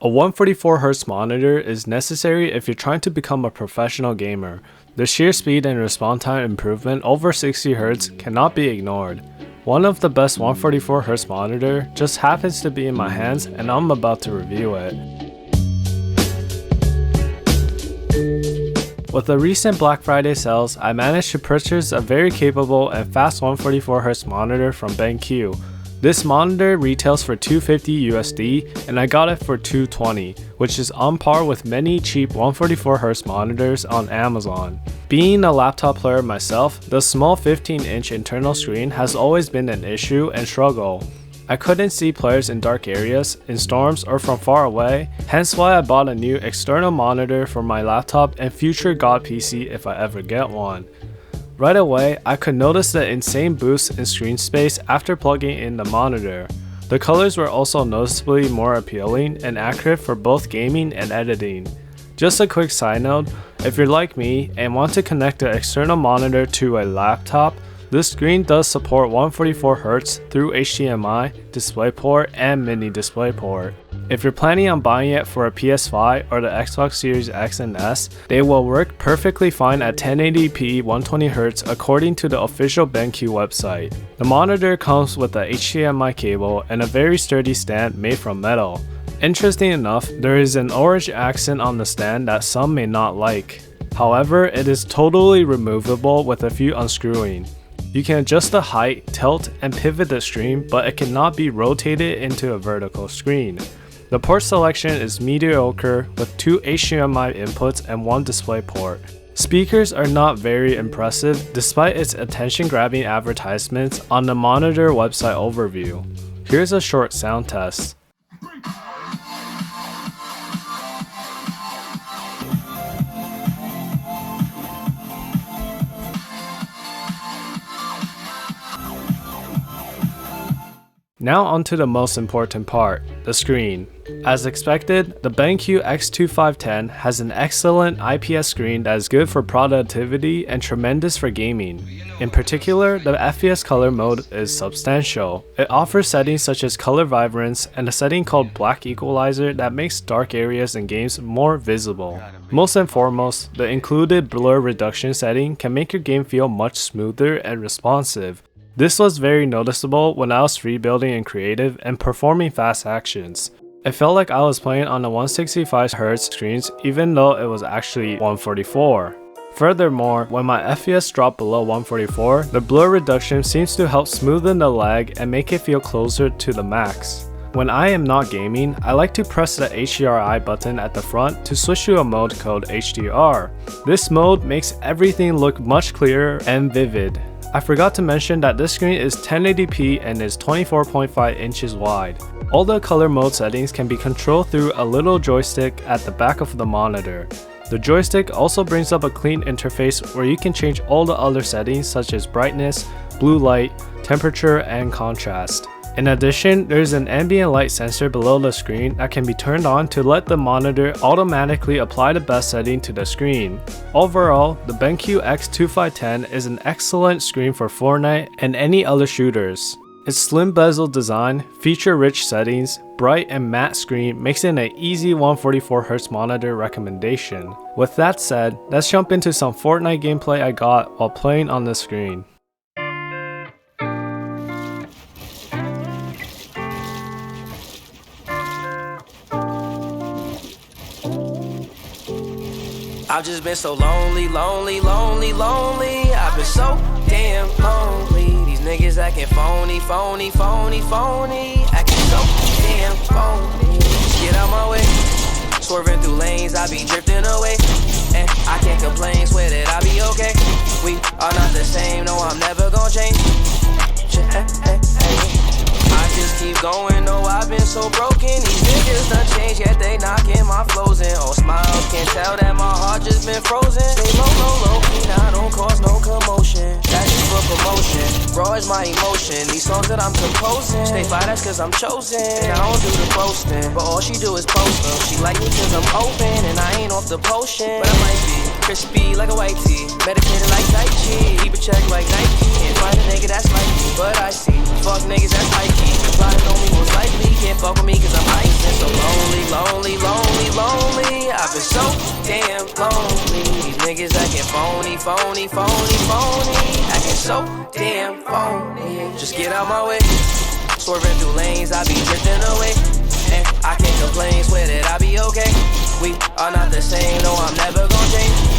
A 144Hz monitor is necessary if you're trying to become a professional gamer. The sheer speed and response time improvement over 60Hz cannot be ignored. One of the best 144Hz monitor just happens to be in my hands and I'm about to review it. With the recent Black Friday sales, I managed to purchase a very capable and fast 144Hz monitor from BenQ. This monitor retails for $250 USD and I got it for $220, which is on par with many cheap 144Hz monitors on Amazon. Being a laptop player myself, the small 15-inch internal screen has always been an issue and struggle. I couldn't see players in dark areas, in storms, or from far away, hence why I bought a new external monitor for my laptop and future god PC if I ever get one. Right away, I could notice the insane boost in screen space after plugging in the monitor. The colors were also noticeably more appealing and accurate for both gaming and editing. Just a quick side note, if you're like me and want to connect the external monitor to a laptop, this screen does support 144Hz through HDMI, DisplayPort, and mini DisplayPort. If you're planning on buying it for a PS5 or the Xbox Series X and S, they will work perfectly fine at 1080p 120Hz according to the official BenQ website. The monitor comes with a HDMI cable and a very sturdy stand made from metal. Interesting enough, there is an orange accent on the stand that some may not like. However, it is totally removable with a few unscrewing. You can adjust the height, tilt, and pivot the screen, but it cannot be rotated into a vertical screen. The port selection is mediocre with 2 HDMI inputs and 1 DisplayPort. Speakers are not very impressive despite its attention-grabbing advertisements on the monitor website overview. Here's a short sound test. Now onto the most important part, the screen. As expected, the BenQ EX2510 has an excellent IPS screen that is good for productivity and tremendous for gaming. In particular, the FPS color mode is substantial. It offers settings such as color vibrance and a setting called black equalizer that makes dark areas in games more visible. Most and foremost, the included blur reduction setting can make your game feel much smoother and responsive. This was very noticeable when I was rebuilding in creative and performing fast actions. It felt like I was playing on the 165Hz screens even though it was actually 144. Furthermore, when my FPS dropped below 144, the blur reduction seems to help smoothen the lag and make it feel closer to the max. When I am not gaming, I like to press the HDRI button at the front to switch to a mode called HDR. This mode makes everything look much clearer and vivid. I forgot to mention that this screen is 1080p and is 24.5 inches wide. All the color mode settings can be controlled through a little joystick at the back of the monitor. The joystick also brings up a clean interface where you can change all the other settings such as brightness, blue light, temperature, and contrast. In addition, there is an ambient light sensor below the screen that can be turned on to let the monitor automatically apply the best setting to the screen. Overall, the BenQ EX2510 is an excellent screen for Fortnite and any other shooters. Its slim bezel design, feature-rich settings, bright and matte screen makes it an easy 144Hz monitor recommendation. With that said, let's jump into some Fortnite gameplay I got while playing on the screen. I've just been so lonely. I've been so damn lonely. These niggas acting phony. Acting so damn phony. Get out my way. Swerving through lanes, I be drifting away. And I can't complain, swear that I be okay. We are not the same, no, I'm never gonna change. I just keep going, no, I've been so broken. These niggas done changed, yet they knocking my flows in. Oh, smiles, can't tell that my heart just been frozen. Stay low, key, now don't cause no commotion. That's just for promotion, raw is my emotion. These songs that I'm composing, stay fly, that's cause I'm chosen. I don't do the posting, but all she do is post them. She like me cause I'm open, and I ain't off the potion. But I might be crispy like a white tee, medicated like Tai Chi, keep a check like Nike. Can't find a nigga that's like me, but I see fuck niggas that's Nike. Plotting on me most likely can't fuck with me cause I'm ice. And so lonely. so damn lonely. These niggas acting phony, phony, phony, phony. Acting so damn phony. Just get out my way. Swerving through lanes, I be drifting away. And I can't complain, swear that I be okay. We are not the same, no, I'm never gonna change.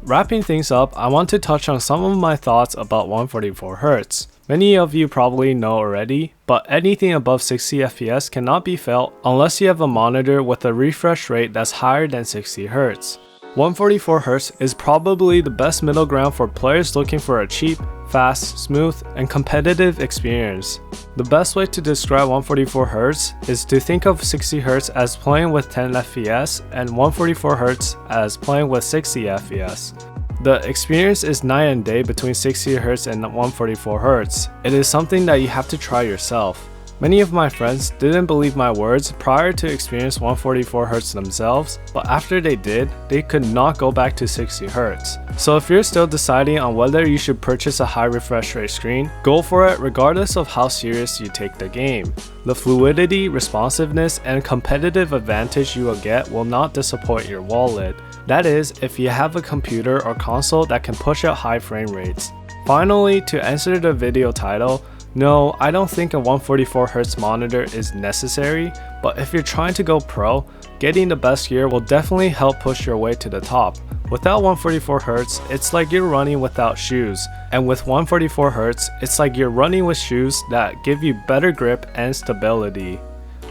Wrapping things up, I want to touch on some of my thoughts about 144Hz. Many of you probably know already, but anything above 60 FPS cannot be felt unless you have a monitor with a refresh rate that's higher than 60 Hz. 144Hz is probably the best middle ground for players looking for a cheap, fast, smooth, and competitive experience. The best way to describe 144Hz is to think of 60Hz as playing with 10 FPS and 144Hz as playing with 60 FPS. The experience is night and day between 60Hz and 144Hz. It is something that you have to try yourself. Many of my friends didn't believe my words prior to experience 144Hz themselves, but after they did, they could not go back to 60Hz. So if you're still deciding on whether you should purchase a high refresh rate screen, go for it regardless of how serious you take the game. The fluidity, responsiveness, and competitive advantage you will get will not disappoint your wallet. That is, if you have a computer or console that can push out high frame rates. Finally, to answer the video title, no, I don't think a 144Hz monitor is necessary, but if you're trying to go pro, getting the best gear will definitely help push your way to the top. Without 144Hz, it's like you're running without shoes, and with 144Hz, it's like you're running with shoes that give you better grip and stability.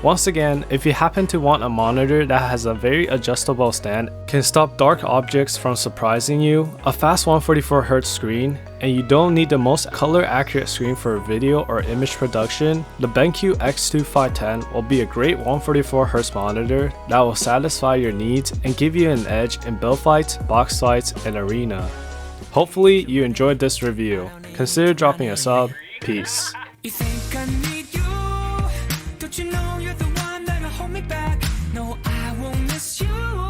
Once again, if you happen to want a monitor that has a very adjustable stand, can stop dark objects from surprising you, a fast 144Hz screen, and you don't need the most color accurate screen for video or image production, the BenQ EX2510 will be a great 144Hz monitor that will satisfy your needs and give you an edge in build fights, box fights, and arena. Hopefully you enjoyed this review. Consider dropping a sub. Peace. Don't you know you're the one that'll hold me back? No, I won't miss you.